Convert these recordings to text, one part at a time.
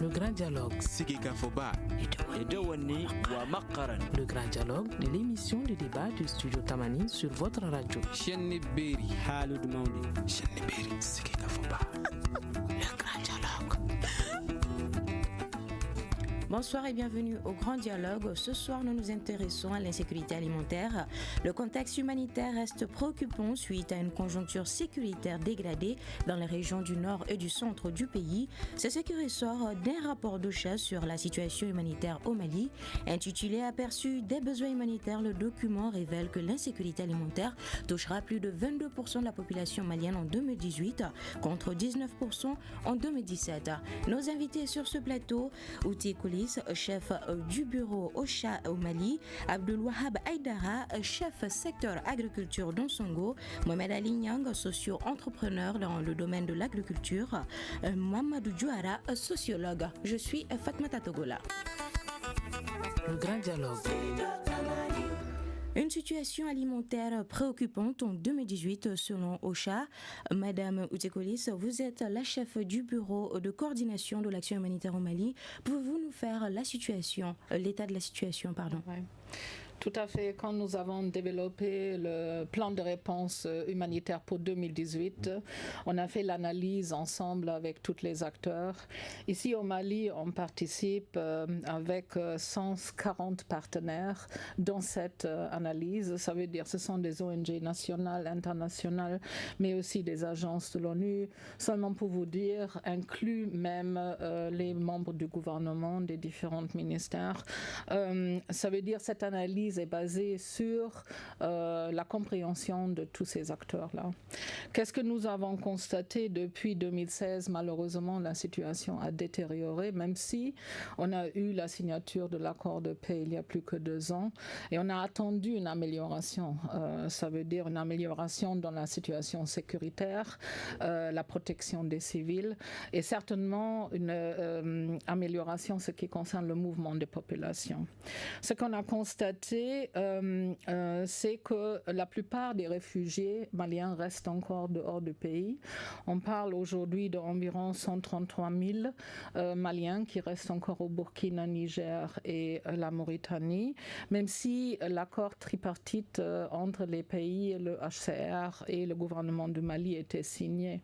Le grand dialogue. Le grand dialogue de l'émission de débat du studio Tamani sur votre radio. Le grand dialogue. Bonsoir et bienvenue au Grand Dialogue. Ce soir, nous nous intéressons à l'insécurité alimentaire. Le contexte humanitaire reste préoccupant suite à une conjoncture sécuritaire dégradée dans les régions du nord et du centre du pays. C'est ce qui ressort d'un rapport d'OCHA sur la situation humanitaire au Mali. Intitulé « Aperçu des besoins humanitaires », le document révèle que l'insécurité alimentaire touchera plus de 22% de la population malienne en 2018 contre 19% en 2017. Nos invités sur ce plateau, Outi Koulis, chef du bureau OCHA au Mali, Abdelwahab Aïdara, chef secteur agriculture d'Onsongo, Mohamed Ali Niang, socio-entrepreneur dans le domaine de l'agriculture, Mamadou Diouara, sociologue. Je suis Fatmata Togola. Le grand dialogue. Une situation alimentaire préoccupante en 2018 selon OCHA. Madame Outekolis, vous êtes la chef du bureau de coordination de l'action humanitaire au Mali. Pouvez-vous nous faire l'état de la situation, pardon? Ouais. Tout à fait. Quand nous avons développé le plan de réponse humanitaire pour 2018, on a fait l'analyse ensemble avec tous les acteurs. Ici au Mali, on participe avec 140 partenaires dans cette analyse. Ça veut dire que ce sont des ONG nationales, internationales, mais aussi des agences de l'ONU. Seulement pour vous dire, inclus même les membres du gouvernement, des différents ministères. Ça veut dire que cette analyse est basée sur la compréhension de tous ces acteurs-là. Qu'est-ce que nous avons constaté depuis 2016? Malheureusement, la situation a détérioré, même si on a eu la signature de l'accord de paix il y a plus que 2 ans, et on a attendu une amélioration. Ça veut dire une amélioration dans la situation sécuritaire, la protection des civils, et certainement une amélioration en ce qui concerne le mouvement des populations. Ce qu'on a constaté, c'est que la plupart des réfugiés maliens restent encore dehors du pays. On parle aujourd'hui d'environ 133 000 Maliens qui restent encore au Burkina, Niger et la Mauritanie, même si l'accord tripartite entre les pays, le HCR et le gouvernement du Mali était signé.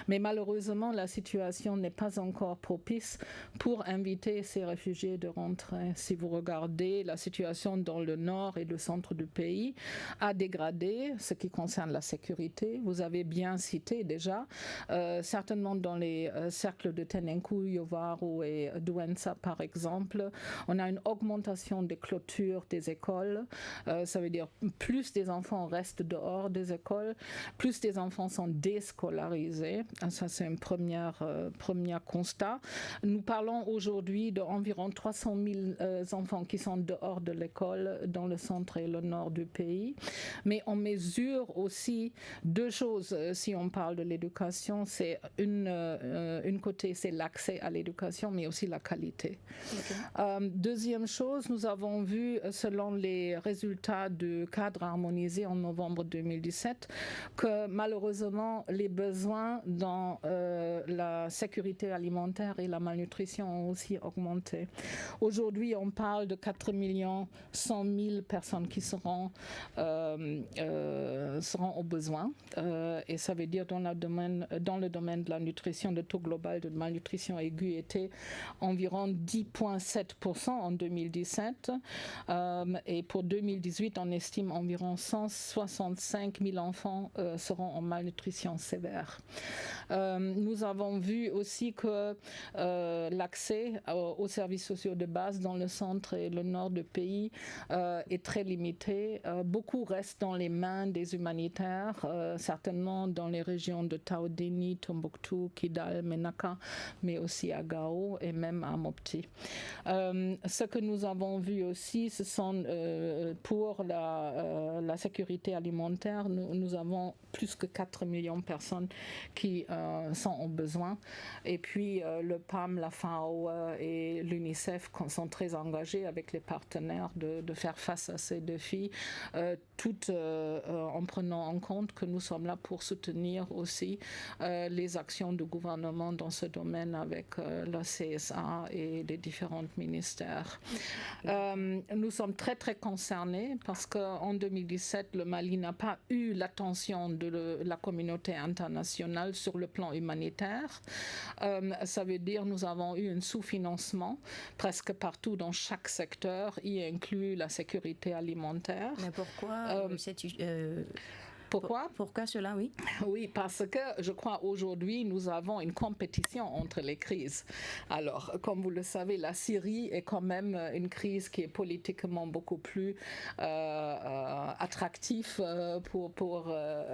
Mais malheureusement, la situation n'est pas encore propice pour inviter ces réfugiés de rentrer. Si vous regardez la situation dans le nord et le centre du pays a dégradé ce qui concerne la sécurité. Vous avez bien cité déjà, certainement dans les cercles de Tenenkou, Yovaru et Douenza par exemple, on a une augmentation des clôtures des écoles. Ça veut dire plus des enfants restent dehors des écoles, plus des enfants sont déscolarisés. Ça c'est un premier constat. Nous parlons aujourd'hui d'environ 300 000 enfants qui sont dehors de l'école dans le centre et le nord du pays. Mais on mesure aussi 2 choses si on parle de l'éducation. C'est une côté, c'est l'accès à l'éducation, mais aussi la qualité. Okay. Deuxième chose, nous avons vu, selon les résultats du cadre harmonisé en novembre 2017, que malheureusement, les besoins dans la sécurité alimentaire et la malnutrition ont aussi augmenté. Aujourd'hui, on parle de 4 100 000 personnes qui seront au besoin. Et ça veut dire dans le domaine de la nutrition, le taux global de malnutrition aiguë était environ 10,7% en 2017. Et pour 2018, on estime environ 165 000 enfants seront en malnutrition sévère. Nous avons vu aussi que l'accès aux services sociaux de base dans le centre et le nord du pays est très limité. Beaucoup restent dans les mains des humanitaires, certainement dans les régions de Taodéni, Tombouctou, Kidal, Ménaka, mais aussi à Gao et même à Mopti. Ce que nous avons vu aussi, ce sont pour la sécurité alimentaire, nous avons plus que 4 millions de personnes qui sont au besoin. Et puis le PAM, la FAO et l'UNICEF sont très engagés avec les partenaires de faire faire face à ces défis, tout en prenant en compte que nous sommes là pour soutenir aussi les actions du gouvernement dans ce domaine avec la CSA et les différents ministères. Nous sommes très très concernés parce qu'en 2017, le Mali n'a pas eu l'attention de la communauté internationale sur le plan humanitaire. Ça veut dire nous avons eu un sous-financement presque partout dans chaque secteur, y inclut la sécurité alimentaire. Mais pourquoi Pourquoi cela, oui? Oui, parce que je crois aujourd'hui, nous avons une compétition entre les crises. Alors, comme vous le savez, la Syrie est quand même une crise qui est politiquement beaucoup plus attractive pour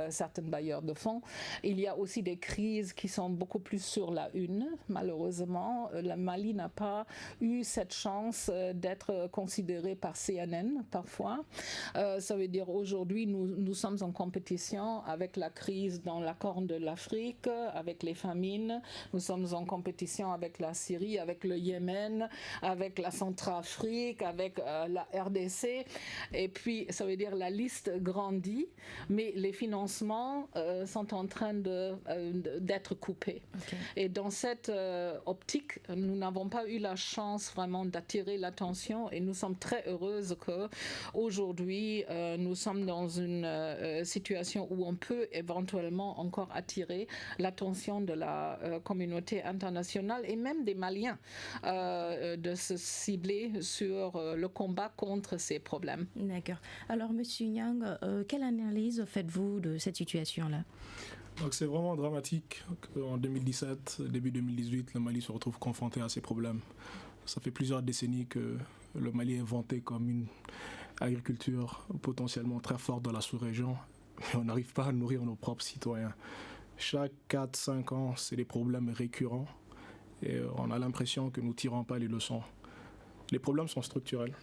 certains bailleurs de fonds. Il y a aussi des crises qui sont beaucoup plus sur la une. Malheureusement, le Mali n'a pas eu cette chance d'être considéré par CNN parfois. Ça veut dire aujourd'hui, nous sommes en compétition avec la crise dans la Corne de l'Afrique, avec les famines. Nous sommes en compétition avec la Syrie, avec le Yémen, avec la Centrafrique, avec la RDC. Et puis, ça veut dire la liste grandit, mais les financements sont en train d'être coupés. Okay. Et dans cette optique, nous n'avons pas eu la chance vraiment d'attirer l'attention et nous sommes très heureuses qu'aujourd'hui, nous sommes dans une situation où on peut éventuellement encore attirer l'attention de la communauté internationale et même des Maliens de se cibler sur le combat contre ces problèmes. D'accord. Alors, Monsieur Nyang, quelle analyse faites-vous de cette situation-là? Donc c'est vraiment dramatique qu'en 2017, début 2018, le Mali se retrouve confronté à ces problèmes. Ça fait plusieurs décennies que le Mali est vanté comme une agriculture potentiellement très forte dans la sous-région. Mais on n'arrive pas à nourrir nos propres citoyens. Chaque 4-5 ans, c'est des problèmes récurrents et on a l'impression que nous ne tirons pas les leçons. Les problèmes sont structurels.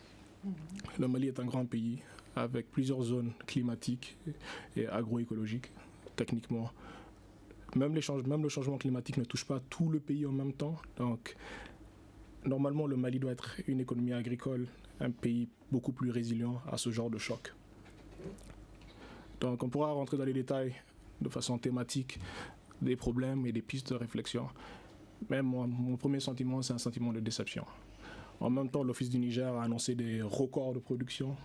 Le Mali est un grand pays avec plusieurs zones climatiques et agroécologiques, techniquement. Même le changement climatique ne touche pas tout le pays en même temps. Donc, normalement, le Mali doit être une économie agricole, un pays beaucoup plus résilient à ce genre de choc. Donc on pourra rentrer dans les détails de façon thématique des problèmes et des pistes de réflexion. Mais mon premier sentiment, c'est un sentiment de déception. En même temps, l'Office du Niger a annoncé des records de production.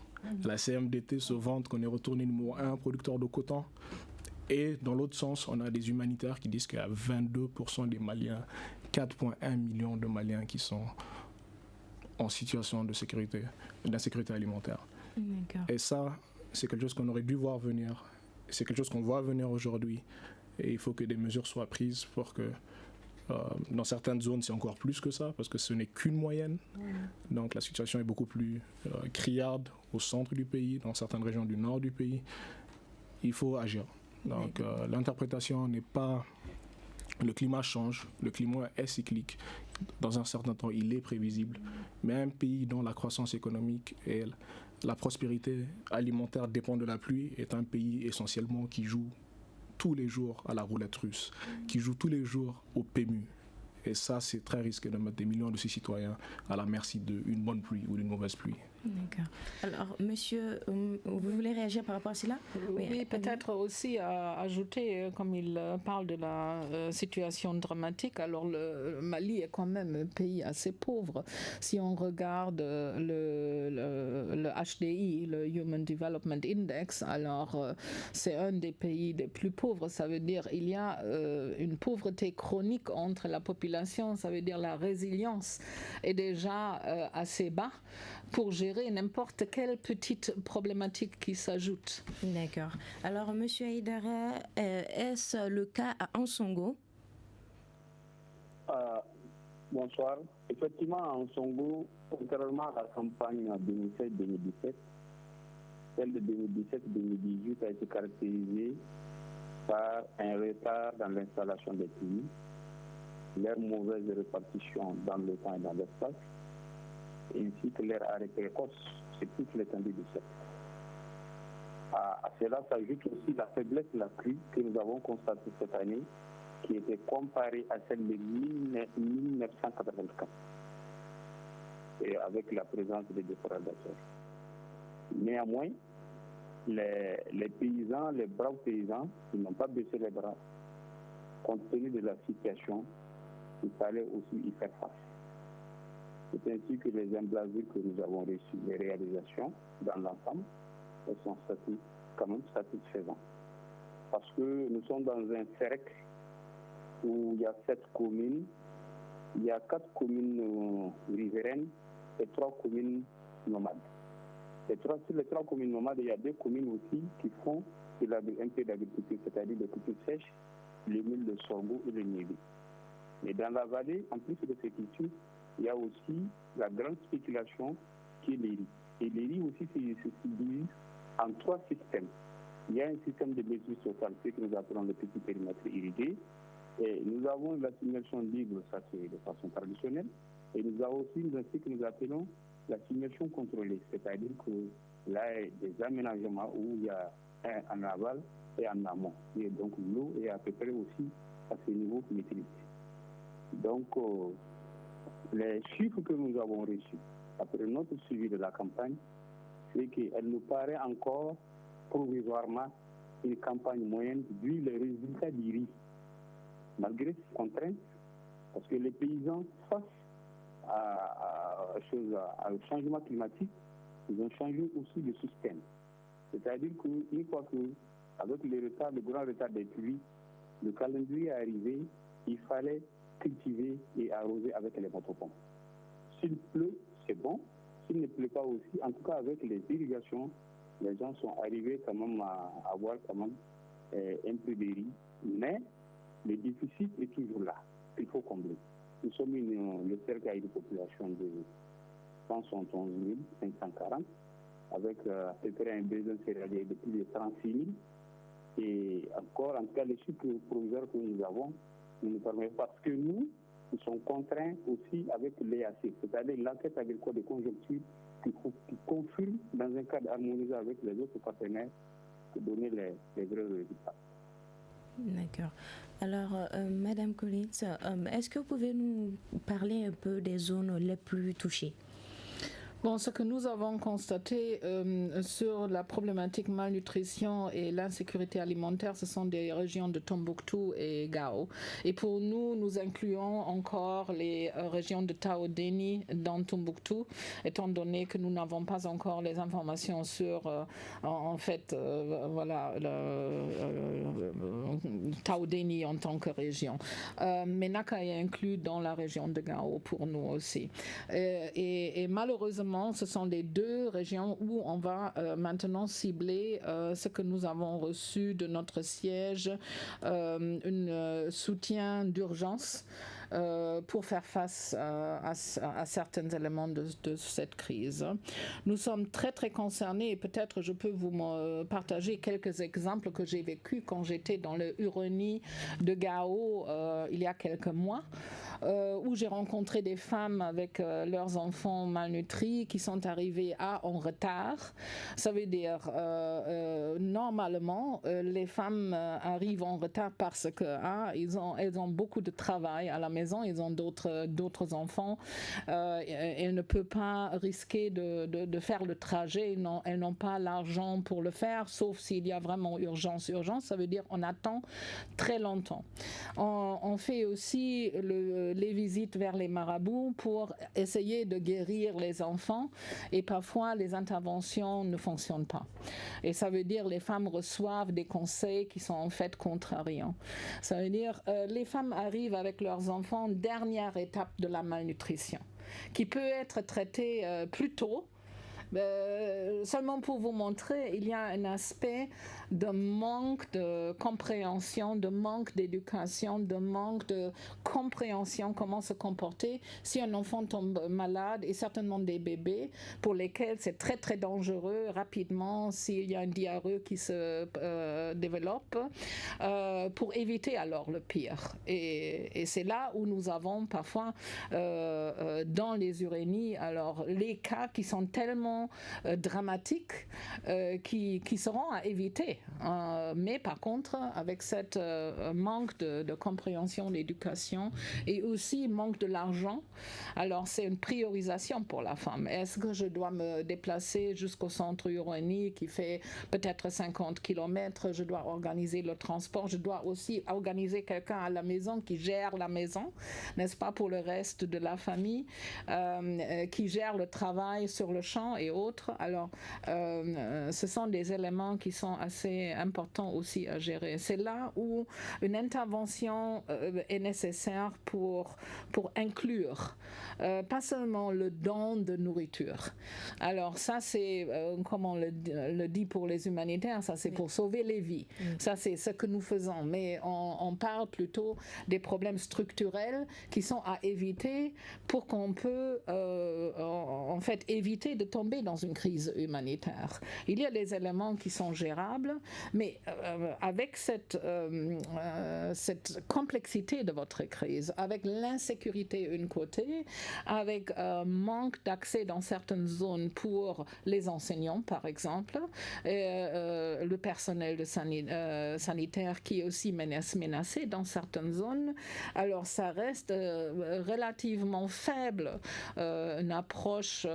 La CMDT se vante qu'on est retourné numéro 1 producteur de coton. Et dans l'autre sens, on a des humanitaires qui disent qu'il y a 22% des Maliens, 4,1 millions de Maliens qui sont en situation d'insécurité alimentaire. Et ça, c'est quelque chose qu'on aurait dû voir venir. C'est quelque chose qu'on voit venir aujourd'hui. Et il faut que des mesures soient prises pour que, dans certaines zones, c'est encore plus que ça, parce que ce n'est qu'une moyenne. Donc la situation est beaucoup plus criarde au centre du pays, dans certaines régions du nord du pays. Il faut agir. Donc l'interprétation n'est pas... Le climat change, le climat est cyclique. Dans un certain temps, il est prévisible. Mais un pays dont la croissance économique et la prospérité alimentaire dépend de la pluie est un pays essentiellement qui joue tous les jours à la roulette russe, qui joue tous les jours au PMU. Et ça, c'est très risqué de mettre des millions de ses citoyens à la merci d'une bonne pluie ou d'une mauvaise pluie. D'accord. Alors, monsieur, vous voulez réagir par rapport à cela? Oui, peut-être aussi à ajouter, comme il parle de la situation dramatique, alors le Mali est quand même un pays assez pauvre. Si on regarde le HDI, le Human Development Index, alors c'est un des pays les plus pauvres. Ça veut dire qu'il y a une pauvreté chronique entre la population, ça veut dire la résilience est déjà assez bas pour gérer n'importe quelle petite problématique qui s'ajoute. D'accord. Alors, Monsieur Aïdara, est-ce le cas à Ansongo? Bonsoir. Effectivement, à Ansongo, contrairement à la campagne 2016-2017, celle de 2017-2018 a été caractérisée par un retard dans l'installation des pays, leur mauvaise répartition dans le temps et dans l'espace, ainsi que leur arrêt précoce sur toute l'étendue du secteur. À cela s'ajoute aussi la faiblesse de la pluie que nous avons constatée cette année, qui était comparée à celle de 1984, et avec la présence des déforadateurs. Néanmoins, les paysans, les braves paysans, ils n'ont pas baissé les bras. Compte tenu de la situation, il fallait aussi y faire face. C'est ainsi que les embrasures que nous avons reçues, les réalisations dans l'ensemble, elles sont quand même satisfaisantes. Parce que nous sommes dans un cercle où il y a 7 communes, il y a 4 communes riveraines et 3 communes nomades. Sur les 3 communes nomades, il y a 2 communes aussi qui font un peu d'agriculture, c'est-à-dire des cultures sèches, les milles de sorgho et le niébé. Mais dans la vallée, en plus de ces cultures, il y a aussi la grande spéculation qui est les riz. Et les riz aussi se subdivisent en 3 systèmes. Il y a un système de maîtrise totale, ce que nous appelons le petit périmètre irrigué. Et nous avons l'assimilation libre, ça c'est de façon traditionnelle. Et nous avons aussi ce que nous appelons l'assimilation contrôlée, c'est-à-dire que là, il y a des aménagements où il y a un en aval et en amont. Et donc l'eau est à peu près aussi à ce niveau maîtrisé. Donc, les chiffres que nous avons reçus après notre suivi de la campagne, c'est qu'elle nous paraît encore provisoirement une campagne moyenne vu les résultats du riz. Malgré ces contraintes, parce que les paysans, face au changement climatique, ils ont changé aussi le système. C'est-à-dire qu'une fois que, avec le grand retard des pluies, le calendrier est arrivé, il fallait cultiver et arroser avec les motopompes. S'il pleut, c'est bon. S'il ne pleut pas aussi, en tout cas avec les irrigations, les gens sont arrivés quand même à avoir quand même un peu de riz. Mais le déficit est toujours là. Il faut combler. Nous sommes le cercle a une population de 171 540 avec à peu près un besoin céréalier de plus de 36 000. Et encore, en tout cas, les chiffres provisoires que nous avons nous permettent parce que nous sommes contraints aussi avec l'EAC, c'est-à-dire l'enquête agricole de conjoncture qui confirme dans un cadre harmonisé avec les autres partenaires de donner les vrais résultats. D'accord. Alors, Madame Collins, est-ce que vous pouvez nous parler un peu des zones les plus touchées? Bon, ce que nous avons constaté sur la problématique malnutrition et l'insécurité alimentaire, ce sont des régions de Tombouctou et Gao. Et pour nous, nous incluons encore les régions de Taodéni dans Tombouctou, étant donné que nous n'avons pas encore les informations sur, Taodéni en tant que région. Mais Naka est inclus dans la région de Gao pour nous aussi. Et malheureusement, ce sont les 2 régions où on va maintenant cibler ce que nous avons reçu de notre siège, un soutien d'urgence pour faire face à certains éléments de cette crise. Nous sommes très très concernés et peut-être je peux vous partager quelques exemples que j'ai vécus quand j'étais dans le Ureni de Gao il y a quelques mois. Où j'ai rencontré des femmes avec leurs enfants malnutris qui sont arrivés en retard. Ça veut dire, normalement, les femmes arrivent en retard parce que elles ont beaucoup de travail à la maison, ils ont d'autres enfants. Elles ne peuvent pas risquer de faire le trajet, elles n'ont pas l'argent pour le faire, sauf s'il y a vraiment urgence. Urgence, ça veut dire on attend très longtemps. On fait aussi les visites vers les marabouts pour essayer de guérir les enfants et parfois les interventions ne fonctionnent pas. Et ça veut dire les femmes reçoivent des conseils qui sont en fait contrariants. Ça veut dire les femmes arrivent avec leurs enfants, dernière étape de la malnutrition, qui peut être traitée plus tôt. Seulement pour vous montrer, il y a un aspect de manque de compréhension, de manque d'éducation, de manque de compréhension comment se comporter si un enfant tombe malade, et certainement des bébés pour lesquels c'est très très dangereux rapidement s'il y a une diarrhée qui se développe, pour éviter alors le pire. Et c'est là où nous avons parfois dans les Urénies alors les cas qui sont tellement dramatiques qui seront à éviter fait. Mais par contre, avec cette manque de compréhension, d'éducation et aussi manque de l'argent, alors c'est une priorisation pour la femme. Est-ce que je dois me déplacer jusqu'au centre urbain qui fait peut-être 50 km? Je dois organiser le transport. Je dois aussi organiser quelqu'un à la maison qui gère la maison, n'est-ce pas, pour le reste de la famille, qui gère le travail sur le champ et autres. Alors, ce sont des éléments qui sont assez importants aussi à gérer. C'est là où une intervention est nécessaire pour inclure pas seulement le don de nourriture. Alors ça c'est, comme on le dit pour les humanitaires, ça c'est pour sauver les vies. Ça c'est ce que nous faisons. Mais on parle plutôt des problèmes structurels qui sont à éviter pour qu'on peut en fait éviter de tomber dans une crise humanitaire. Il y a des éléments qui sont gérables, mais avec cette complexité de votre crise, avec l'insécurité d'un côté, avec manque d'accès dans certaines zones pour les enseignants, par exemple, le personnel sanitaire qui est aussi menacé dans certaines zones, alors ça reste relativement faible, une approche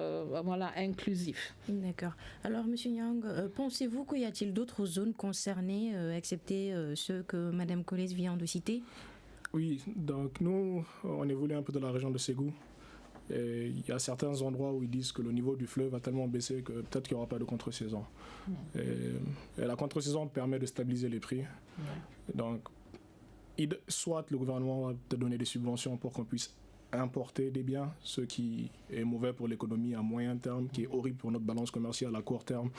inclusive. D'accord. Alors, M. Nyang, pensez-vous qu'il y a-t-il d'autres zones concernées, excepté ceux que Mme Collette vient de citer? Oui, donc nous, on évolue un peu dans la région de Ségou. Et il y a certains endroits où ils disent que le niveau du fleuve a tellement baissé que peut-être qu'il n'y aura pas de contre-saison. Et la contre-saison permet de stabiliser les prix. Donc, soit le gouvernement va te donner des subventions pour qu'on puisse importer des biens, ce qui est mauvais pour l'économie à moyen terme, qui est horrible pour notre balance commerciale à court terme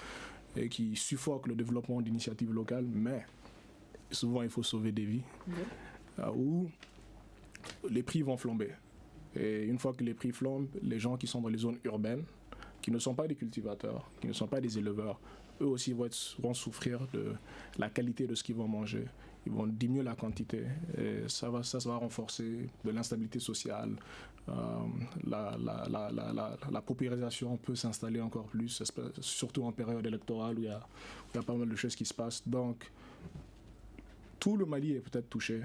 et qui suffoque le développement d'initiatives locales, mais souvent il faut sauver des vies, où les prix vont flamber. Et une fois que les prix flambent, les gens qui sont dans les zones urbaines, qui ne sont pas des cultivateurs, qui ne sont pas des éleveurs, eux aussi vont souffrir de la qualité de ce qu'ils vont manger. Ils vont diminuer la quantité et ça va renforcer de l'instabilité sociale. La paupérisation peut s'installer encore plus, surtout en période électorale où il y a pas mal de choses qui se passent. Donc, tout le Mali est peut-être touché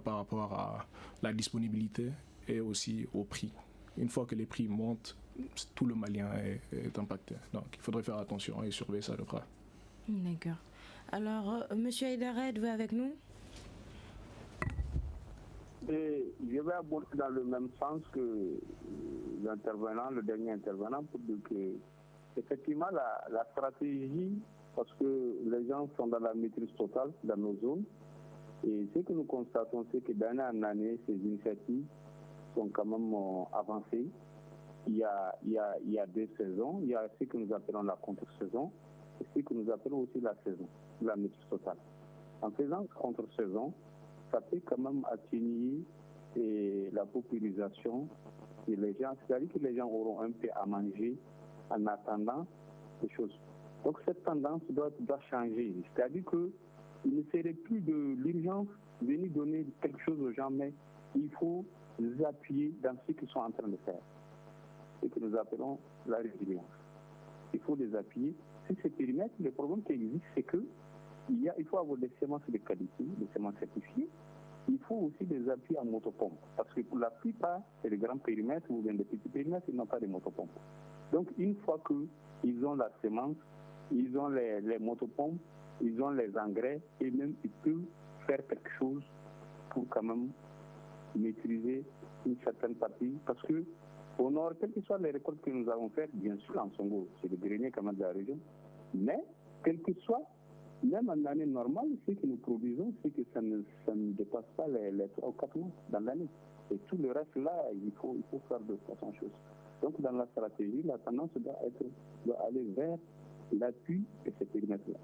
par rapport à la disponibilité et aussi au prix. Une fois que les prix montent, tout le Malien est impacté. Donc, il faudrait faire attention et surveiller ça de près. D'accord. Alors, M. Aïdara, êtes-vous avec nous? Et je vais aborder dans le même sens que le dernier intervenant, pour dire que effectivement la stratégie, parce que les gens sont dans la maîtrise totale dans nos zones, et ce que nous constatons, c'est que d'année en année, ces initiatives sont quand même avancées. Il y a deux saisons, il y a ce que nous appelons la contre-saison, et ce que nous appelons aussi la saison, la maîtrise totale. En faisant contre-saison, ça peut quand même atténuer la paupérisation et les gens, c'est-à-dire que les gens auront un peu à manger en attendant les choses. Donc cette tendance doit changer, c'est-à-dire qu'il ne serait plus de l'urgence de venir donner quelque chose aux gens, mais il faut les appuyer dans ce qu'ils sont en train de faire, ce que nous appelons la résilience. Il faut les appuyer. Si ces périmètres, le problème qui existe, c'est qu'il faut avoir des semences de qualité, des semences certifiées. Il faut aussi des appuis en motopompe. Parce que pour la plupart, c'est des grands périmètres ou bien des petits périmètres, ils n'ont pas de motopompes. Donc, une fois qu'ils ont la semence, ils ont les motopompes, ils ont les engrais, et même ils peuvent faire quelque chose pour quand même maîtriser une certaine partie. Parce que au nord, quelles que soient les récoltes que nous avons faites, bien sûr, en Songo, c'est le grenier quand même de la région, mais quel que soit, même en année normale, ce que nous produisons, c'est que ça ne dépasse pas les 3 ou 4 mois dans l'année. Et tout le reste là, il faut faire de façon chose. Donc dans la stratégie, la tendance doit aller vers l'appui de ces périmètres-là.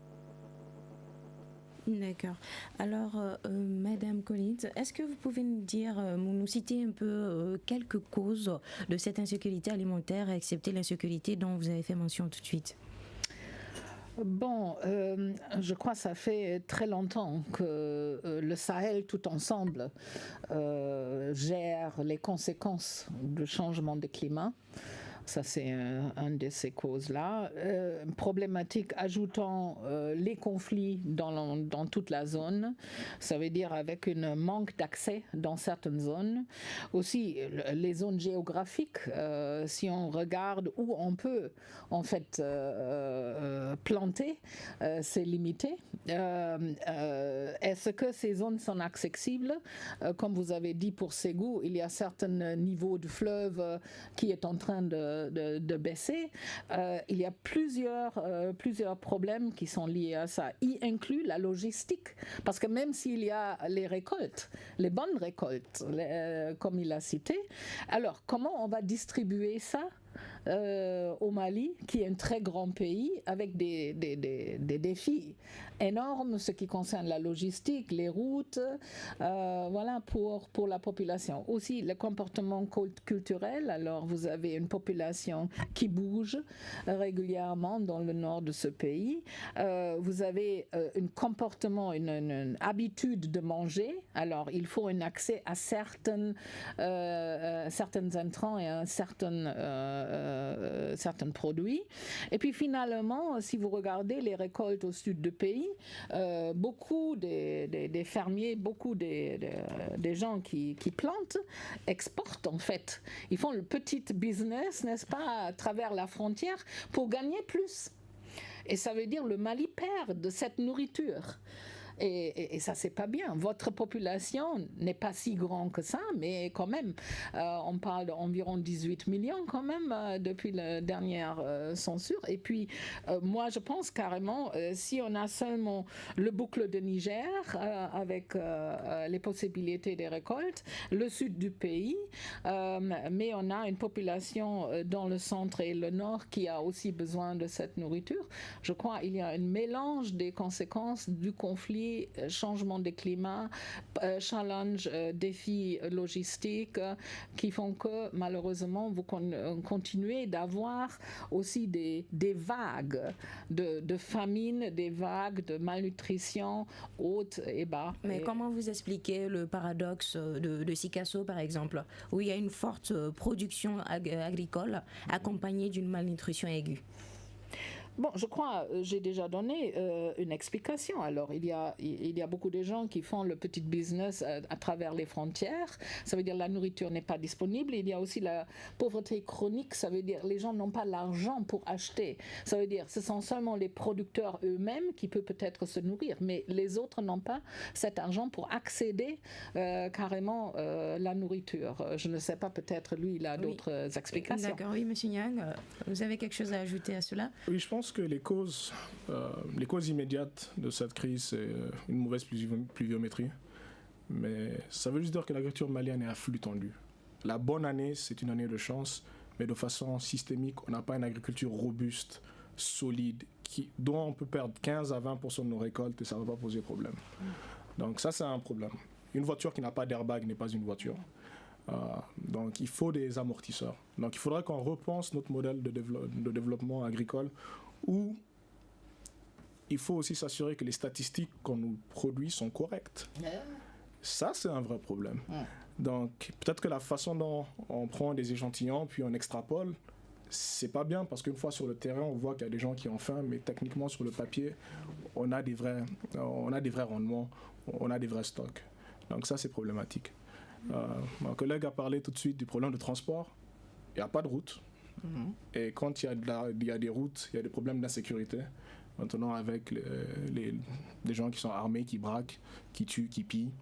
D'accord. Alors, Madame Collette, est-ce que vous pouvez nous citer un peu quelques causes de cette insécurité alimentaire, excepté l'insécurité dont vous avez fait mention tout de suite? Bon, je crois que ça fait très longtemps que le Sahel tout ensemble gère les conséquences du changement de climat. Ça, c'est un de ces causes-là. Problématique ajoutant les conflits dans toute la zone. Ça veut dire avec un manque d'accès dans certaines zones. Aussi, les zones géographiques, si on regarde où on peut en fait planter, c'est limité. Est-ce que ces zones sont accessibles? Comme vous avez dit pour Ségou, il y a certains niveaux du fleuve qui est en train de baisser. Il y a plusieurs problèmes qui sont liés à ça, y inclut la logistique. Parce que même s'il y a les récoltes, les bonnes récoltes, comme il a cité, alors comment on va distribuer ça au Mali, qui est un très grand pays, avec des défis énormes, ce qui concerne la logistique, les routes, voilà, pour la population. Aussi, le comportement culturel. Alors, vous avez une population qui bouge régulièrement dans le nord de ce pays. Vous avez un comportement, une habitude de manger. Alors, il faut un accès à certains intrants et à certains produits. Et puis finalement, si vous regardez les récoltes au sud du pays, beaucoup des fermiers, beaucoup des gens qui plantent, exportent en fait. Ils font le petit business, n'est-ce pas, à travers la frontière pour gagner plus. Et ça veut dire le Mali perd de cette nourriture. Et ça, c'est pas bien. Votre population n'est pas si grande que ça, mais quand même, on parle d'environ 18 millions quand même depuis la dernière censure. Et puis, moi, je pense carrément, si on a seulement le boucle de Niger avec les possibilités des récoltes, le sud du pays, mais on a une population dans le centre et le nord qui a aussi besoin de cette nourriture. Je crois qu'il y a un mélange des conséquences du conflit, changement de climat, challenge, défis logistiques qui font que malheureusement vous continuez d'avoir aussi des vagues de famine, des vagues de malnutrition hautes et bas. Mais comment vous expliquez le paradoxe de Sikasso par exemple, où il y a une forte production agricole accompagnée d'une malnutrition aiguë? Bon, je crois, j'ai déjà donné une explication. Alors, il y a beaucoup de gens qui font le petit business à travers les frontières. Ça veut dire la nourriture n'est pas disponible. Il y a aussi la pauvreté chronique. Ça veut dire les gens n'ont pas l'argent pour acheter. Ça veut dire ce sont seulement les producteurs eux-mêmes qui peuvent peut-être se nourrir, mais les autres n'ont pas cet argent pour accéder carrément la nourriture. Je ne sais pas, peut-être lui, il a d'autres explications. D'accord, oui, Monsieur Niang, vous avez quelque chose à ajouter à cela? Oui, je pense que les causes immédiates de cette crise, c'est une mauvaise pluviométrie. Mais ça veut juste dire que l'agriculture malienne est à flux tendu. La bonne année, c'est une année de chance, mais de façon systémique, on n'a pas une agriculture robuste, solide, dont on peut perdre 15 à 20% de nos récoltes et ça ne va pas poser problème. Donc ça, c'est un problème. Une voiture qui n'a pas d'airbag n'est pas une voiture. Donc il faut des amortisseurs. Donc il faudrait qu'on repense notre modèle de développement agricole où il faut aussi s'assurer que les statistiques qu'on nous produit sont correctes. Ça, c'est un vrai problème. Donc peut-être que la façon dont on prend des échantillons puis on extrapole, c'est pas bien parce qu'une fois sur le terrain, on voit qu'il y a des gens qui ont faim, mais techniquement sur le papier, on a des vrais rendements, on a des vrais stocks. Donc ça, c'est problématique. Mon collègue a parlé tout de suite du problème de transport. Il n'y a pas de route. Et quand il y a des routes, il y a des problèmes d'insécurité. Maintenant, avec des gens qui sont armés, qui braquent, qui tuent, qui pillent.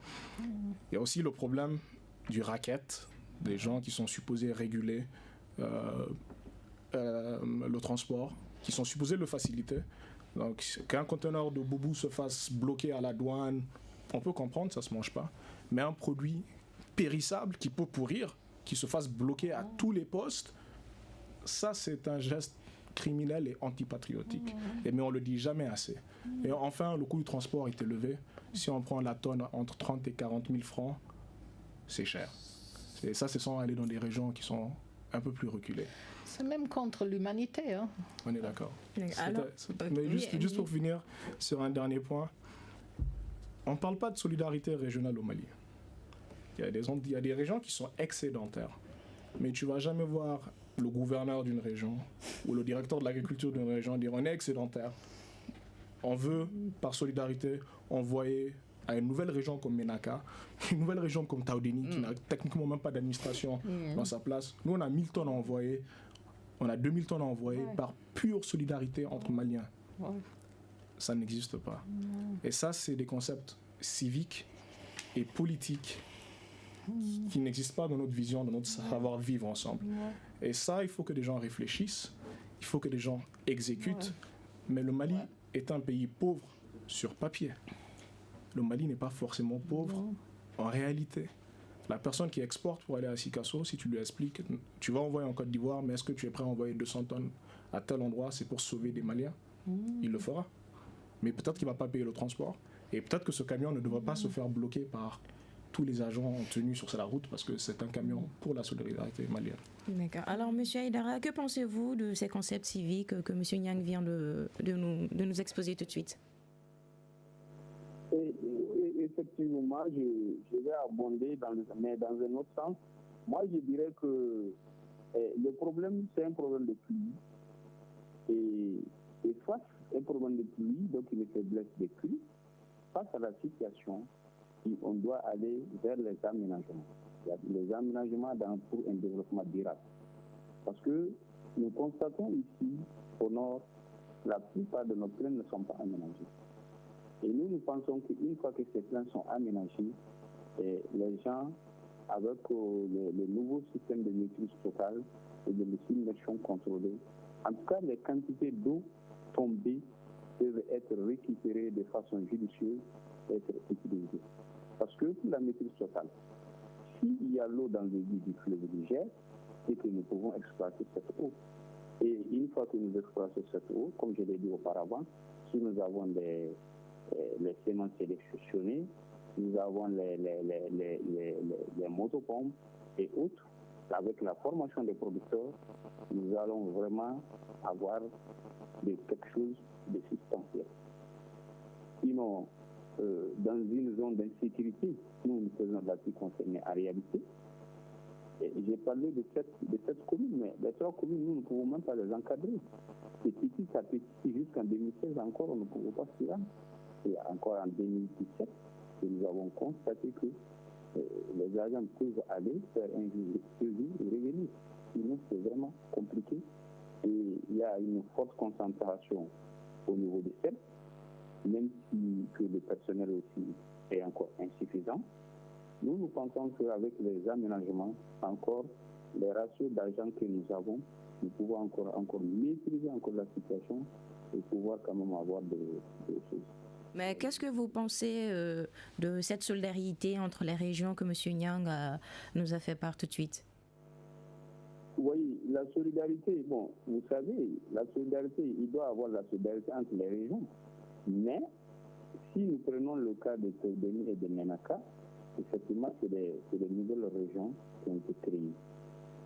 Il y a aussi le problème du racket, des gens qui sont supposés réguler le transport, qui sont supposés le faciliter. Donc, qu'un conteneur de boubou se fasse bloquer à la douane, on peut comprendre, ça ne se mange pas. Mais un produit périssable qui peut pourrir, qui se fasse bloquer à tous les postes, ça c'est un geste criminel et antipatriotique. Mais on ne le dit jamais assez. Et enfin, le coût du transport est élevé. Si on prend la tonne entre 30 et 40 000 francs, c'est cher. Et ça, c'est sans aller dans des régions qui sont un peu plus reculées. C'est même contre l'humanité. Hein. On est d'accord. Mais juste pour finir sur un dernier point, on ne parle pas de solidarité régionale au Mali. Il y a des régions qui sont excédentaires, mais tu ne vas jamais voir le gouverneur d'une région ou le directeur de l'agriculture d'une région dire on est excédentaire, on veut par solidarité envoyer à une nouvelle région comme Ménaka, une nouvelle région comme Taoudéni qui n'a techniquement même pas d'administration dans sa place. Nous on a 1000 tonnes à envoyer, on a 2000 tonnes à envoyer par pure solidarité entre Maliens. Ça n'existe pas. Et ça c'est des concepts civiques et politiques qui n'existent pas dans notre vision, dans notre savoir-vivre ensemble. Et ça, il faut que des gens réfléchissent, il faut que des gens exécutent. Mais le Mali est un pays pauvre sur papier. Le Mali n'est pas forcément pauvre en réalité. La personne qui exporte pour aller à Sikasso, si tu lui expliques, tu vas envoyer en Côte d'Ivoire, mais est-ce que tu es prêt à envoyer 200 tonnes à tel endroit, c'est pour sauver des Maliens? Il le fera. Mais peut-être qu'il ne va pas payer le transport. Et peut-être que ce camion ne devrait pas se faire bloquer par tous les agents tenus sur la route parce que c'est un camion pour la solidarité malienne. D'accord. Alors, M. Aïdara, que pensez-vous de ces concepts civiques que M. Niang vient de nous exposer tout de suite? Effectivement, je vais abonder mais dans un autre sens. Moi, je dirais que le problème, c'est un problème de pluie. Et face à un problème de pluie, donc une faiblesse des pluies, face à la situation, on doit aller vers les aménagements. Les aménagements pour un développement durable. Parce que nous constatons ici, au nord, la plupart de nos plaines ne sont pas aménagées. Et nous pensons qu'une fois que ces plaines sont aménagées, les gens, avec le nouveau système de maîtrise totale et de submersion contrôlée, en tout cas, les quantités d'eau tombées peuvent être récupérées de façon judicieuse et être utilisées. Parce que pour la maîtrise totale, s'il y a l'eau dans le lit du fleuve Niger, c'est que nous pouvons exploiter cette eau. Et une fois que nous exploitons cette eau, comme je l'ai dit auparavant, si nous avons les semences sélectionnées, nous avons les motopompes et autres, avec la formation des producteurs, nous allons vraiment avoir quelque chose de substantiel. Sinon, dans une zone d'insécurité, nous faisons de la pluie concernée en réalité. J'ai parlé de cette commune, mais les 3 communes, nous ne pouvons même pas les encadrer. Et petit à petit, jusqu'en 2016 encore, on ne pouvait pas s'y rendre. Et encore en 2017, nous avons constaté que les agents peuvent aller faire un suivi et revenir. Sinon, c'est vraiment compliqué. Et il y a une forte concentration au niveau des CEP, même si que le personnel aussi est encore insuffisant. Nous pensons qu'avec les aménagements, encore, les ratios d'agents que nous avons, nous pouvons encore maîtriser encore la situation et pouvoir quand même avoir des choses. Mais qu'est-ce que vous pensez de cette solidarité entre les régions que M. Niang nous a fait part tout de suite? Oui, la solidarité, bon, vous savez, la solidarité, il doit y avoir la solidarité entre les régions. Mais si nous prenons le cas de Taoudéni et de Ménaka, effectivement, c'est des nouvelles régions qui ont été créées.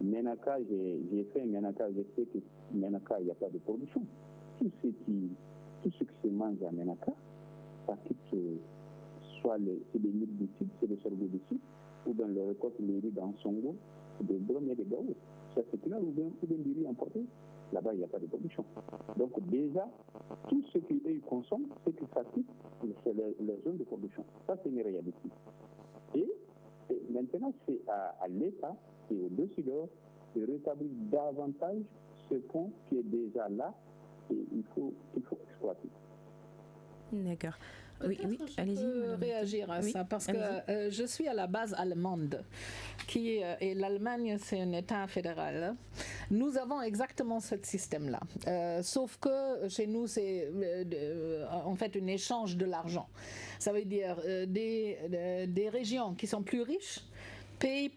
Ménaka, j'ai fait Ménaka, je sais que Ménaka, il n'y a pas de production. Tout ce qui se mange à Ménaka, ça quitte soit c'est des mille du sud, c'est des sorgho du sud, ou dans le récolte les riz dans Songo, des drômes et des gaos. Ça c'est clair, ou bien du riz importé. Là-bas, il n'y a pas de production. Donc déjà, tout ce qu'ils consomment, c'est que ça quitte les zones de production. Ça, c'est une réalité. Et maintenant, c'est à l'État et au-dessus d'eux de rétablir davantage ce pont qui est déjà là et il faut exploiter. D'accord. Oui, allez-y. Je peux réagir à ça parce que je suis à la base allemande et l'Allemagne, c'est un État fédéral. Nous avons exactement ce système-là. Sauf que chez nous, c'est en fait un échange de l'argent. Ça veut dire des régions qui sont plus riches paye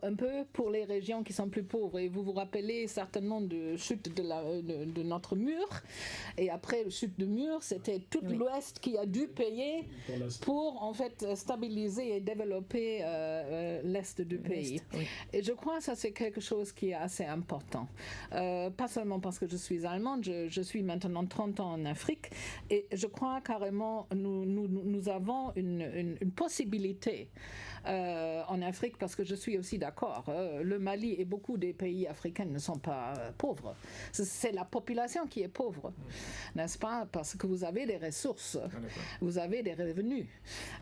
un peu pour les régions qui sont plus pauvres. Et vous vous rappelez certainement de chute de notre mur. Et après le chute du mur, c'était tout l'Ouest qui a dû payer pour en fait stabiliser et développer l'Est du pays. Et je crois que ça c'est quelque chose qui est assez important. Pas seulement parce que je suis allemande, je suis maintenant 30 ans en Afrique et je crois carrément nous avons une possibilité en Afrique, parce que je suis aussi d'accord, le Mali et beaucoup des pays africains ne sont pas pauvres. C'est la population qui est pauvre, n'est-ce pas? Parce que vous avez des ressources, vous avez des revenus.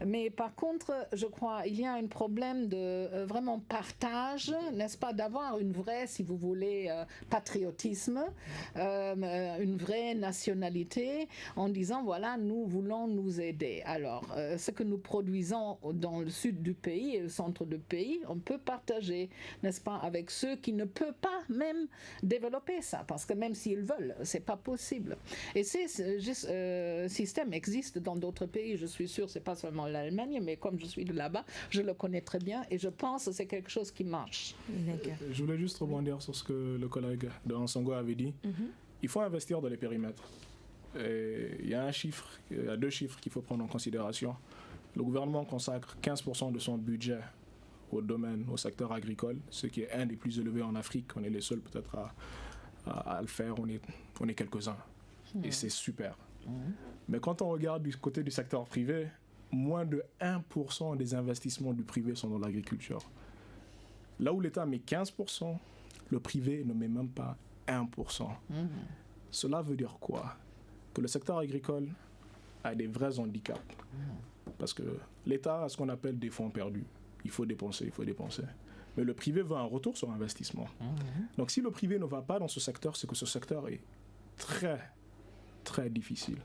Mais par contre, je crois, il y a un problème de vraiment partage, n'est-ce pas? D'avoir une vraie, si vous voulez, patriotisme, une vraie nationalité, en disant, voilà, nous voulons nous aider. Alors, ce que nous produisons dans le sud du pays et le centre du pays, on peut partager, n'est-ce pas, avec ceux qui ne peuvent pas même développer ça, parce que même s'ils veulent, c'est pas possible. Et ce système existe dans d'autres pays, je suis sûre, c'est pas seulement l'Allemagne, mais comme je suis de là-bas, je le connais très bien et je pense que c'est quelque chose qui marche. Je voulais juste rebondir sur ce que le collègue de Ansongo avait dit. Il faut investir dans les périmètres. Et il y a deux chiffres qu'il faut prendre en considération. Le gouvernement consacre 15% de son budget au secteur agricole, ce qui est un des plus élevés en Afrique. On est les seuls peut-être à le faire, on est quelques-uns. Et c'est super. Mais quand on regarde du côté du secteur privé, moins de 1% des investissements du privé sont dans l'agriculture. Là où l'État met 15%, le privé ne met même pas 1%. Cela veut dire quoi? Que le secteur agricole a des vrais handicaps. Parce que l'État a ce qu'on appelle des fonds perdus. Il faut dépenser. Mais le privé veut un retour sur investissement. Donc si le privé ne va pas dans ce secteur, c'est que ce secteur est très, très difficile.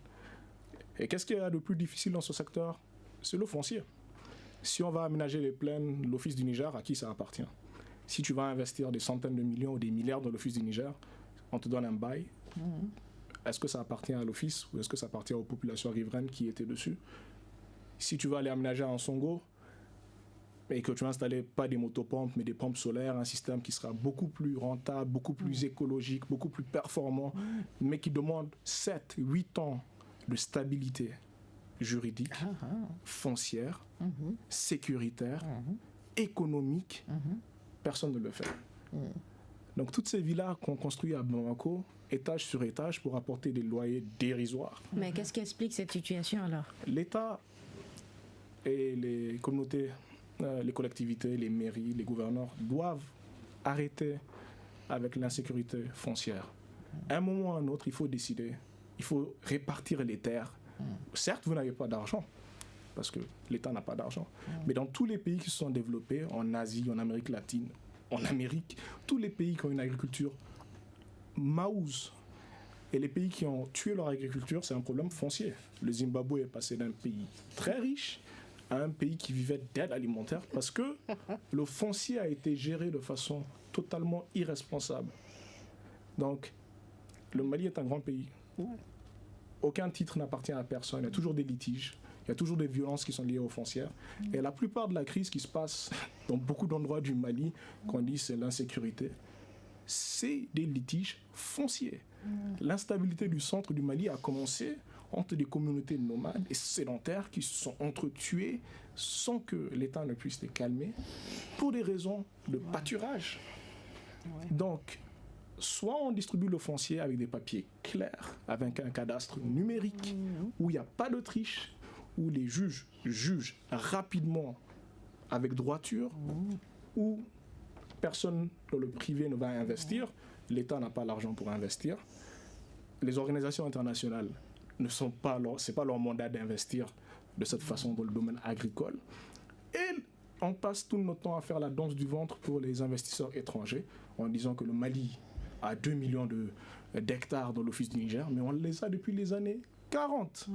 Et qu'est-ce qu'il y a de plus difficile dans ce secteur? C'est le foncier. Si on va aménager les plaines, l'Office du Niger, à qui ça appartient? Si tu vas investir des centaines de millions ou des milliards dans l'Office du Niger, on te donne un bail. Est-ce que ça appartient à l'Office ou est-ce que ça appartient aux populations riveraines qui étaient dessus? Si tu vas aller aménager en Songo et que tu vas installer pas des motopompes mais des pompes solaires, un système qui sera beaucoup plus rentable, beaucoup plus écologique, beaucoup plus performant, mais qui demande 7, 8 ans de stabilité juridique, foncière, sécuritaire, économique, personne ne le fait. Donc toutes ces villas qu'on construit à Bamako, étage sur étage, pour apporter des loyers dérisoires. Mais qu'est-ce qui explique cette situation alors? L'État et les communautés, les collectivités, les mairies, les gouverneurs doivent arrêter avec l'insécurité foncière. À un moment ou à un autre, il faut décider, il faut répartir les terres. Certes, vous n'avez pas d'argent, parce que l'État n'a pas d'argent, mais dans tous les pays qui se sont développés, en Asie, en Amérique latine, en Amérique, tous les pays qui ont une agriculture maouse, et les pays qui ont tué leur agriculture, c'est un problème foncier. Le Zimbabwe est passé d'un pays très riche à un pays qui vivait d'aide alimentaire parce que le foncier a été géré de façon totalement irresponsable. Donc, le Mali est un grand pays. Aucun titre n'appartient à personne. Il y a toujours des litiges. Il y a toujours des violences qui sont liées aux foncières. Et la plupart de la crise qui se passe dans beaucoup d'endroits du Mali, qu'on dit c'est l'insécurité, c'est des litiges fonciers. L'instabilité du centre du Mali a commencé entre des communautés nomades et sédentaires qui se sont entretuées sans que l'État ne puisse les calmer pour des raisons de pâturage. Donc, soit on distribue le foncier avec des papiers clairs, avec un cadastre numérique, où il n'y a pas de triche, où les juges jugent rapidement avec droiture, où personne dans le privé ne va investir, l'État n'a pas l'argent pour investir, les organisations internationales c'est pas leur mandat d'investir de cette façon dans le domaine agricole, et on passe tout notre temps à faire la danse du ventre pour les investisseurs étrangers, en disant que le Mali a 2 millions d'hectares dans l'Office du Niger, mais on les a depuis les années 40.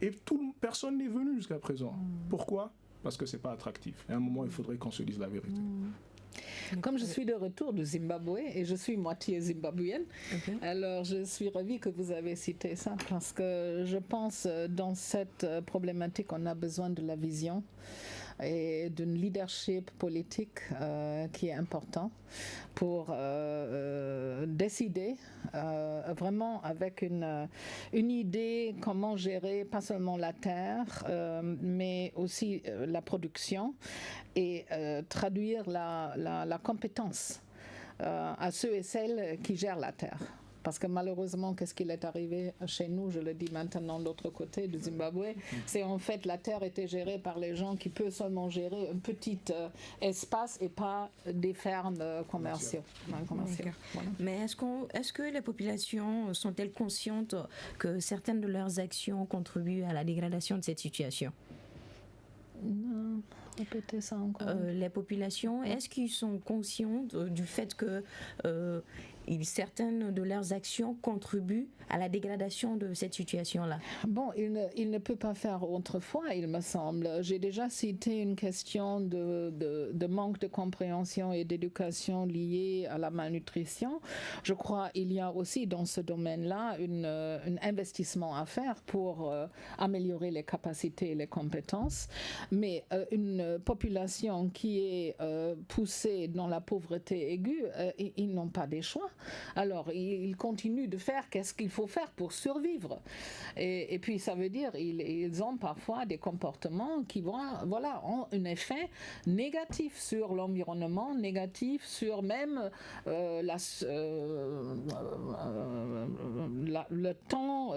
Et personne n'est venu jusqu'à présent. Pourquoi? Parce que c'est pas attractif. Et à un moment, il faudrait qu'on se dise la vérité. Comme je suis de retour du Zimbabwe et je suis moitié zimbabwéenne, alors je suis ravie que vous avez cité ça parce que je pense dans cette problématique on a besoin de la vision et d'un leadership politique qui est important pour décider vraiment avec une idée comment gérer pas seulement la terre mais aussi la production et traduire la compétence à ceux et celles qui gèrent la terre. Parce que malheureusement, qu'est-ce qu'il est arrivé chez nous, je le dis maintenant de l'autre côté du Zimbabwe, c'est en fait la terre était gérée par les gens qui peuvent seulement gérer un petit espace et pas des fermes commerciales. Voilà. Mais est-ce que les populations sont-elles conscientes que certaines de leurs actions contribuent à la dégradation de cette situation? Non, répétez ça encore. Les populations, est-ce qu'ils sont conscients du fait que certaines de leurs actions contribuent à la dégradation de cette situation-là? Bon, il ne peut pas faire autrefois, il me semble. J'ai déjà cité une question de manque de compréhension et d'éducation liée à la malnutrition. Je crois qu'il y a aussi dans ce domaine-là un investissement à faire pour améliorer les capacités et les compétences. Mais une population qui est poussée dans la pauvreté aiguë, ils n'ont pas des choix. Alors, ils continuent de faire qu'est-ce qu'il faut faire pour survivre. Et puis, ça veut dire ils ont parfois des comportements qui ont un effet négatif sur l'environnement, négatif sur même le temps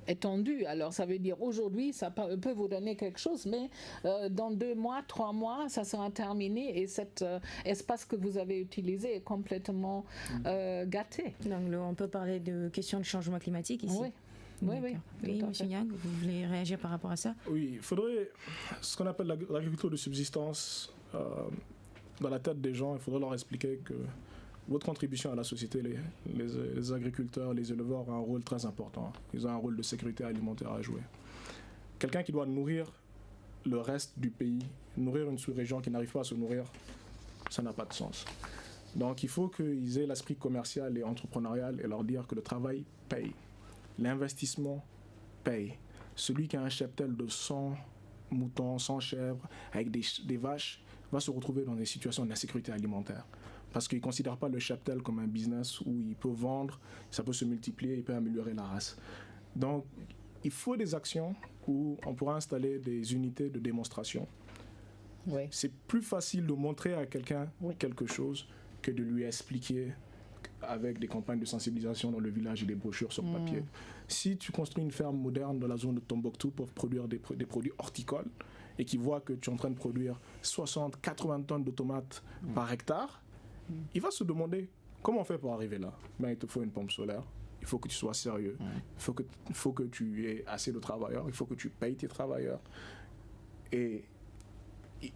étendu. Alors, ça veut dire aujourd'hui, ça peut vous donner quelque chose, mais dans 2 mois, 3 mois, ça sera terminé et cet espace que vous avez utilisé est complètement gâté. Donc, on peut parler de questions de changement climatique ici. Oui, M. Niang, vous voulez réagir par rapport à ça? Oui, il faudrait ce qu'on appelle l'agriculture de subsistance dans la tête des gens. Il faudrait leur expliquer que votre contribution à la société, les agriculteurs, les éleveurs ont un rôle très important. Ils ont un rôle de sécurité alimentaire à jouer. Quelqu'un qui doit nourrir le reste du pays, nourrir une sous-région qui n'arrive pas à se nourrir, ça n'a pas de sens. Donc il faut qu'ils aient l'esprit commercial et entrepreneurial et leur dire que le travail paye. L'investissement paye. Celui qui a un cheptel de 100 moutons, 100 chèvres, avec des vaches, va se retrouver dans des situations d'insécurité alimentaire. Parce qu'il ne considère pas le cheptel comme un business où il peut vendre, ça peut se multiplier, il peut améliorer la race. Donc il faut des actions où on pourra installer des unités de démonstration. Oui. C'est plus facile de montrer à quelqu'un quelque chose que de lui expliquer avec des campagnes de sensibilisation dans le village et des brochures sur papier. Si tu construis une ferme moderne dans la zone de Tombouctou pour produire des produits horticoles et qu'il voit que tu es en train de produire 60-80 tonnes de tomates par hectare, il va se demander comment on fait pour arriver là. Il te faut une pompe solaire, il faut que tu sois sérieux, il faut que tu aies assez de travailleurs, il faut que tu payes tes travailleurs et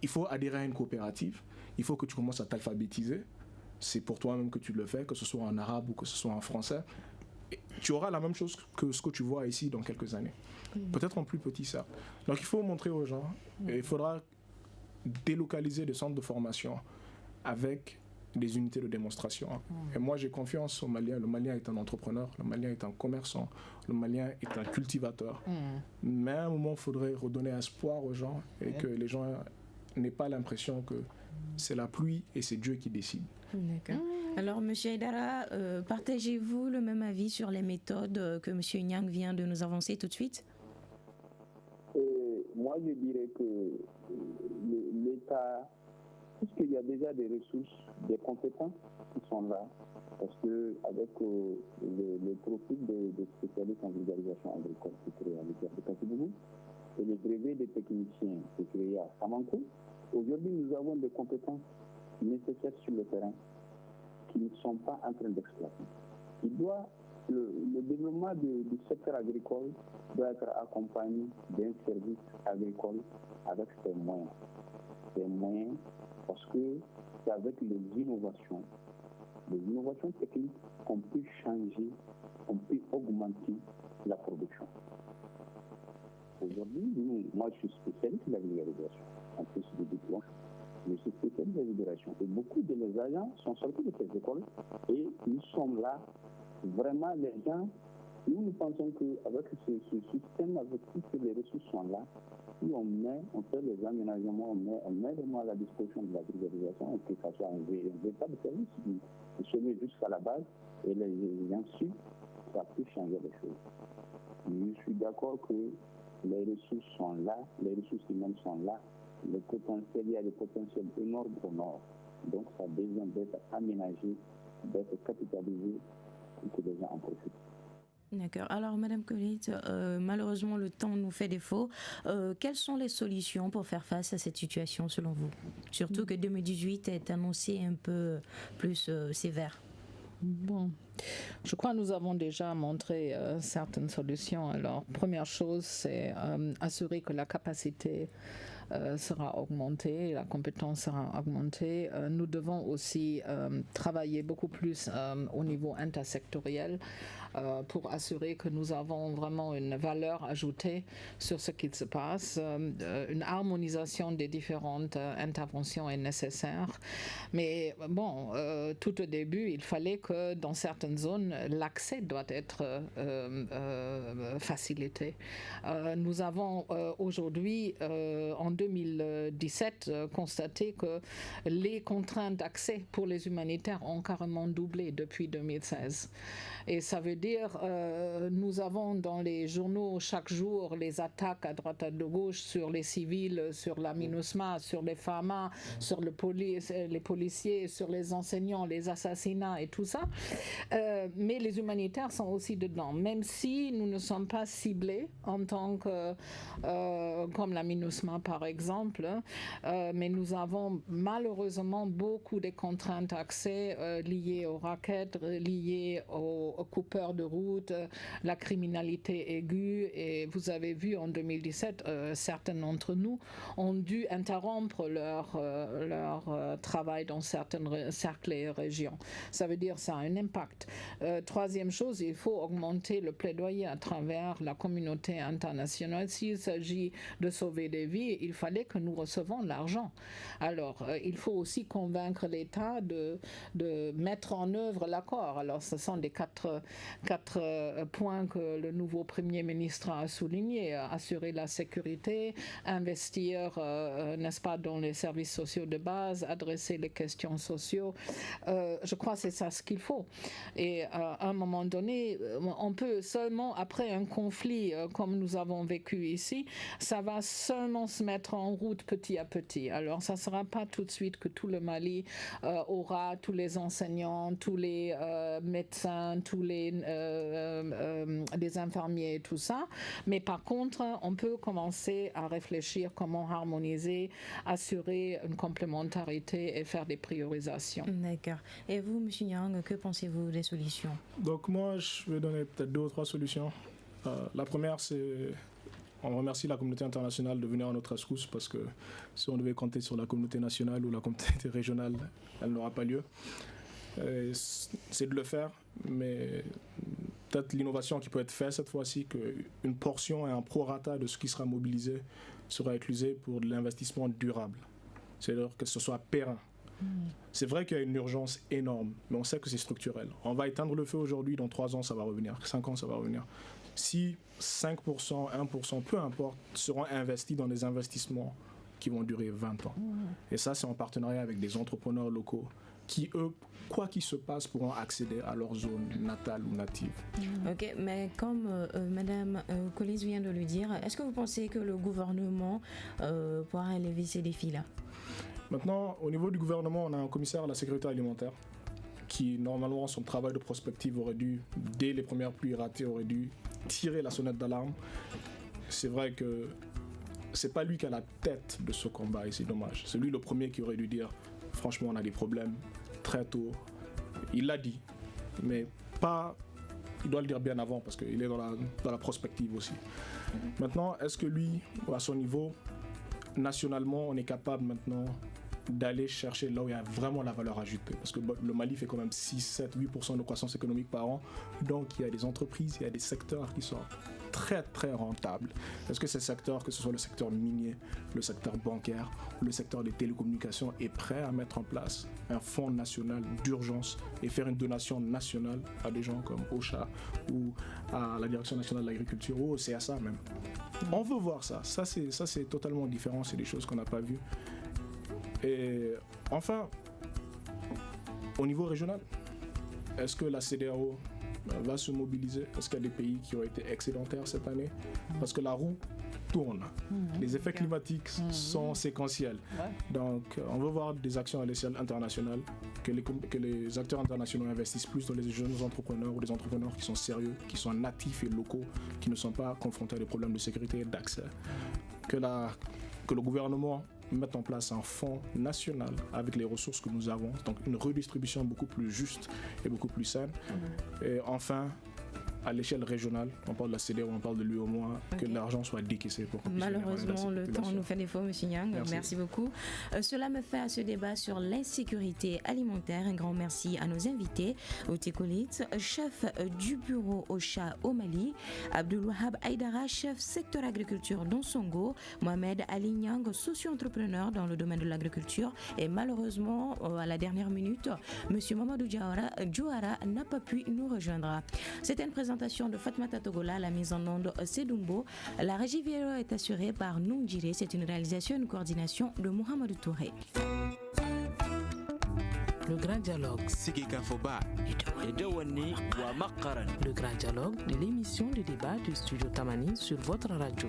il faut adhérer à une coopérative, il faut que tu commences à t'alphabétiser. C'est pour toi-même que tu le fais, que ce soit en arabe ou que ce soit en français. Et tu auras la même chose que ce que tu vois ici dans quelques années. Peut-être en plus petit, ça. Donc il faut montrer aux gens, et il faudra délocaliser des centres de formation avec des unités de démonstration. Et moi j'ai confiance au Malien. Le Malien est un entrepreneur, le Malien est un commerçant, le Malien est un cultivateur. Mais à un moment, il faudrait redonner espoir aux gens et que les gens n'aient pas l'impression que c'est la pluie et c'est Dieu qui décide. D'accord. Alors, M. Aidara, partagez-vous le même avis sur les méthodes que M. Niang vient de nous avancer tout de suite? Moi, je dirais que l'État, puisqu'il y a déjà des ressources, des compétences qui sont là, parce qu'avec le profil des spécialistes en vulgarisation agricole qui est créé avec l'Afrique Katibougou et les brevets des techniciens qui est créé à Samankou, aujourd'hui, nous avons des compétences nécessaires sur le terrain qui ne sont pas en train d'exploiter. Le développement du secteur agricole doit être accompagné d'un service agricole avec ses moyens. Ses moyens, parce que c'est avec les innovations techniques qu'on peut changer, qu'on peut augmenter la production. Aujourd'hui, moi je suis spécialiste de la vulgarisation, en plus de diplôme. Je suis spécialiste de la vulgarisation. Et beaucoup de mes agents sont sortis de ces écoles et nous sommes là, vraiment les gens, nous pensons qu'avec ce système, avec toutes les ressources sont là, si on fait les aménagements, on met vraiment à la disposition de la vulgarisation et que ça soit un véritable service qui se met jusqu'à la base et ensuite ça peut changer les choses. Je suis d'accord que les ressources sont là, les ressources humaines sont là, il y a des potentiels énormes au nord. Donc ça a besoin d'être aménagé, d'être capitalisé que les gens en profitent. D'accord. Alors, Madame Colette, malheureusement, le temps nous fait défaut. Quelles sont les solutions pour faire face à cette situation, selon vous? Surtout que 2018 est annoncé un peu plus sévère. Bon, je crois que nous avons déjà montré certaines solutions. Alors, première chose, c'est assurer que la capacité sera augmentée, la compétence sera augmentée. Nous devons aussi travailler beaucoup plus au niveau intersectoriel pour assurer que nous avons vraiment une valeur ajoutée sur ce qui se passe. Une harmonisation des différentes interventions est nécessaire. Mais bon, tout au début, il fallait que dans certaines zones, l'accès doit être facilité. Nous avons aujourd'hui, en 2017, constaté que les contraintes d'accès pour les humanitaires ont carrément doublé depuis 2016. Et ça veut dire, nous avons dans les journaux chaque jour les attaques à droite à gauche sur les civils, sur la MINUSMA, sur les FAMA, sur les policiers, sur les enseignants, les assassinats et tout ça. Mais les humanitaires sont aussi dedans, même si nous ne sommes pas ciblés en tant que, comme la MINUSMA par exemple, mais nous avons malheureusement beaucoup de contraintes d'accès liées aux raquettes, liées aux coupeurs de route, la criminalité aiguë. Et vous avez vu en 2017, certains d'entre nous ont dû interrompre leur travail dans certains cercles et régions. Ça veut dire que ça a un impact. Troisième chose, il faut augmenter le plaidoyer à travers la communauté internationale. S'il s'agit de sauver des vies, il fallait que nous recevons l'argent. Alors, il faut aussi convaincre l'État de mettre en œuvre l'accord. Alors, ce sont des quatre points que le nouveau Premier ministre a souligné. Assurer la sécurité, investir, n'est-ce pas, dans les services sociaux de base, adresser les questions sociaux. Je crois que c'est ça ce qu'il faut. Et à un moment donné, on peut seulement, après un conflit comme nous avons vécu ici, ça va seulement se mettre en route petit à petit. Alors, ça ne sera pas tout de suite que tout le Mali aura tous les enseignants, tous les médecins, tous les infirmiers et tout ça. Mais par contre, on peut commencer à réfléchir comment harmoniser, assurer une complémentarité et faire des priorisations. D'accord. Et vous, M. Nyang, que pensez-vous des solutions? Donc moi, je vais donner peut-être 2 ou 3 solutions. La première, c'est on remercie la communauté internationale de venir à notre rescousse parce que si on devait compter sur la communauté nationale ou la communauté régionale, elle n'aura pas lieu. C'est de le faire, mais peut-être l'innovation qui peut être faite cette fois-ci, qu'une portion et un prorata de ce qui sera mobilisé sera utilisé pour de l'investissement durable. C'est-à-dire que ce soit périn. C'est vrai qu'il y a une urgence énorme, mais on sait que c'est structurel. On va éteindre le feu aujourd'hui, dans 3 ans ça va revenir, 5 ans ça va revenir. Si 5%, 1%, peu importe, seront investis dans des investissements qui vont durer 20 ans. Et ça, c'est en partenariat avec des entrepreneurs locaux qui, eux, quoi qu'il se passe, pourront accéder à leur zone natale ou native. Ok, mais comme Madame Colette vient de le dire, est-ce que vous pensez que le gouvernement pourra relever ces défis-là? Maintenant, au niveau du gouvernement, on a un commissaire à la sécurité alimentaire qui, normalement, son travail de prospective aurait dû, dès les premières pluies ratées, aurait dû tirer la sonnette d'alarme. C'est vrai que c'est pas lui qui a la tête de ce combat et c'est dommage. C'est lui le premier qui aurait dû dire franchement on a des problèmes très tôt. Il l'a dit, mais pas. Il doit le dire bien avant parce qu'il est dans la prospective aussi. Maintenant, est-ce que lui, à son niveau, nationalement, on est capable maintenant d'aller chercher là où il y a vraiment la valeur ajoutée? Parce que le Mali fait quand même 6, 7, 8% de croissance économique par an. Donc il y a des entreprises, il y a des secteurs qui sont très très rentables. Est-ce que ces secteurs, que ce soit le secteur minier, le secteur bancaire ou le secteur des télécommunications, est prêt à mettre en place un fonds national d'urgence et faire une donation nationale à des gens comme OCHA ou à la Direction nationale de l'agriculture ou au CSA même? On veut voir ça. Ça c'est totalement différent, c'est des choses qu'on n'a pas vues. Et enfin, au niveau régional, est-ce que la CEDEAO va se mobiliser? Est-ce qu'il y a des pays qui ont été excédentaires cette année? Parce que la roue tourne. Les effets climatiques sont séquentiels. Donc, on veut voir des actions à l'échelle internationale, que les acteurs internationaux investissent plus dans les jeunes entrepreneurs ou des entrepreneurs qui sont sérieux, qui sont natifs et locaux, qui ne sont pas confrontés à des problèmes de sécurité et d'accès. Que le gouvernement mette en place un fonds national avec les ressources que nous avons, donc une redistribution beaucoup plus juste et beaucoup plus saine. Et enfin, à l'échelle régionale, on parle de la CEDEAO, on parle de l'UEMOA, que l'argent soit décaissé pour qu'on puisse Malheureusement, le temps nous fait défaut, M. Nyang. Merci beaucoup. Cela me fait à ce débat sur l'insécurité alimentaire. Un grand merci à nos invités, Outi Koulit, chef du bureau OCHA au Mali, Abdulwahab Aïdara, chef secteur agriculture d'Onsongo, Mohamed Ali Nyang, socio-entrepreneur dans le domaine de l'agriculture. Et malheureusement, à la dernière minute, M. Mamadou Djouara n'a pas pu nous rejoindre. C'était une présentation de Fatmata Togola, la mise en onde Sedumbo. La régie vidéo est assurée par Noungiré. C'est une réalisation et une coordination de Mohamedou Touré. Le grand dialogue. Le grand dialogue de l'émission de débat du studio Tamani sur votre radio.